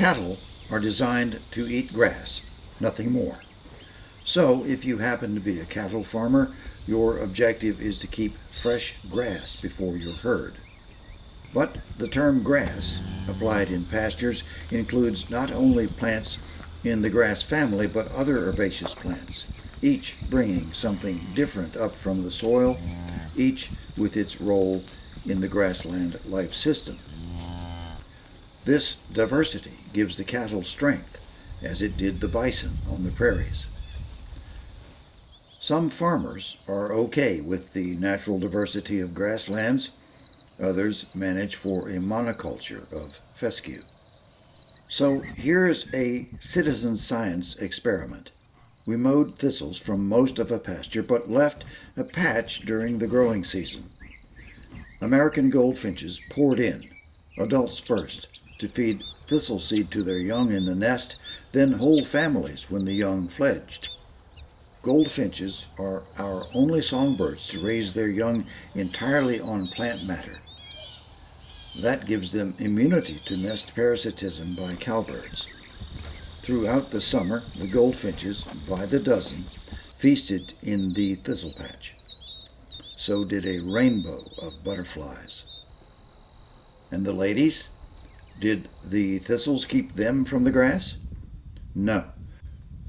Cattle are designed to eat grass, nothing more. So, if you happen to be a cattle farmer, your objective is to keep fresh grass before your herd. But the term grass, applied in pastures, includes not only plants in the grass family, but other herbaceous plants, each bringing something different up from the soil, each with its role in the grassland life system. This diversity gives the cattle strength, as it did the bison on the prairies. Some farmers are okay with the natural diversity of grasslands. Others manage for a monoculture of fescue. So here's a citizen science experiment. We mowed thistles from most of a pasture, but left a patch during the growing season. American goldfinches poured in, adults first, to feed thistle seed to their young in the nest, then whole families when the young fledged. Goldfinches are our only songbirds to raise their young entirely on plant matter. That gives them immunity to nest parasitism by cowbirds. Throughout the summer, the goldfinches, by the dozen, feasted in the thistle patch. So did a rainbow of butterflies. And the ladies? Did the thistles keep them from the grass? No.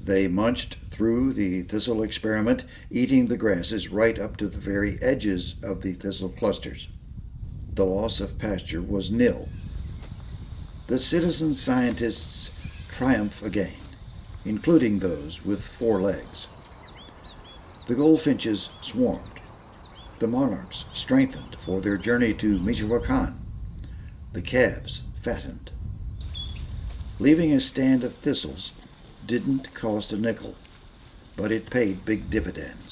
They munched through the thistle experiment, eating the grasses right up to the very edges of the thistle clusters. The loss of pasture was nil. The citizen scientists triumph again, including those with 4 legs. The goldfinches swarmed. The monarchs strengthened for their journey to Michoacan. The calves fattened. Leaving a stand of thistles didn't cost a nickel, but it paid big dividends.